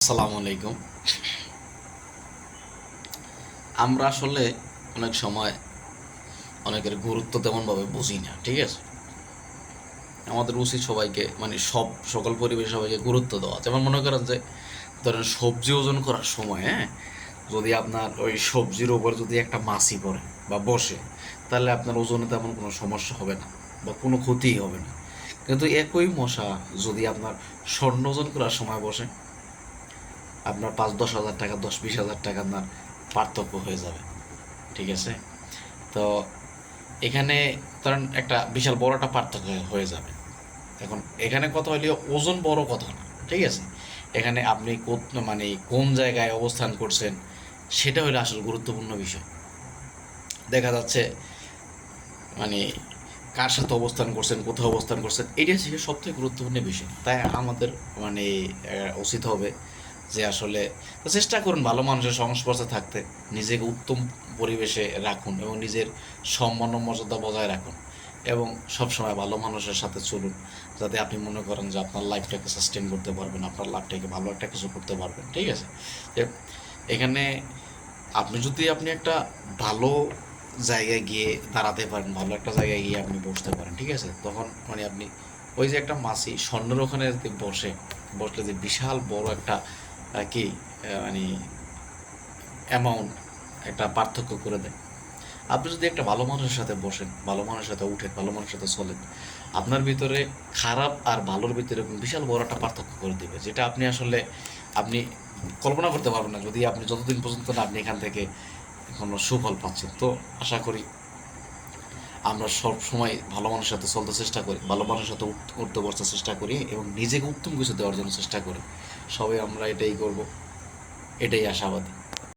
আসসালামু আলাইকুম। আমরা আসলে অনেক সময় অনেকের গুরুত্ব তেমনভাবে বুঝি না, ঠিক আছে? আমাদের উচিত সবাইকে মানে সকল পরিবেশে সবাইকে গুরুত্ব দেওয়া। যেমন মনে করেন যে ধরেন সবজি ওজন করার সময়, হ্যাঁ, যদি আপনার ওই সবজির উপর যদি একটা মাছি পড়ে বা বসে, তাহলে আপনার ওজনে তেমন কোনো সমস্যা হবে না বা কোনো ক্ষতিই হবে না। কিন্তু একই মশা যদি আপনার স্বর্ণ ওজন করার সময় বসে, আপনার ৫-১০ হাজার টাকা, ১০-২০ হাজার টাকা আপনার পার্থক্য হয়ে যাবে, ঠিক আছে? তো এখানে ধরেন একটা বিশাল বড় একটা পার্থক্য হয়ে যাবে। এখন এখানে কথা হইলে ওজন বড় কথা না, ঠিক আছে? এখানে আপনি মানে কোন জায়গায় অবস্থান করছেন সেটা হলো আসল গুরুত্বপূর্ণ বিষয়। দেখা যাচ্ছে মানে কার সাথে অবস্থান করছেন, কোথাও অবস্থান করছেন, এটা হচ্ছে সবথেকে গুরুত্বপূর্ণ বিষয়। তাই আমাদের মানে উচিত হবে যে আসলে চেষ্টা করুন ভালো মানুষের সংস্পর্শে থাকতে, নিজেকে উত্তম পরিবেশে রাখুন এবং নিজের সম্মান ও মর্যাদা বজায় রাখুন এবং সবসময় ভালো মানুষের সাথে চলুন, যাতে আপনি মনে করেন যে আপনার লাইফটাকে সাস্টেন করতে পারবেন, আপনার লাইফটাকে ভালো একটা কিছু করতে পারবেন, ঠিক আছে? যে এখানে আপনি একটা ভালো জায়গায় গিয়ে দাঁড়াতে পারেন, ভালো একটা জায়গায় গিয়ে আপনি বসতে পারেন, ঠিক আছে? তখন মানে আপনি ওই যে একটা মাছি স্বর্ণের ওখানে যদি বসলে যে বিশাল বড় একটা কি মানে অ্যামাউন্ট একটা পার্থক্য করে দেয়। আপনি যদি একটা ভালো মানুষের সাথে বসেন, ভালো মানুষের সাথে উঠেন, ভালো মানুষের সাথে চলেন, আপনার ভিতরে খারাপ আর ভালোর ভিতরে বিশাল বড় একটা পার্থক্য করে দেবে, যেটা আপনি কল্পনা করতে পারবেন না, যদি আপনি যতদিন পর্যন্ত না আপনি এখান থেকে কোনো সুফল পাচ্ছেন। তো আশা করি আমরা সব সময় ভালো মানুষের সাথে চলতে চেষ্টা করি, ভালো মানুষের সাথে উঠতে বসতে চেষ্টা করি এবং নিজেকে উত্তম কিছু দেওয়ার জন্য চেষ্টা করি। সবাই আমরা এটাই করব, এটাই আশাবাদী।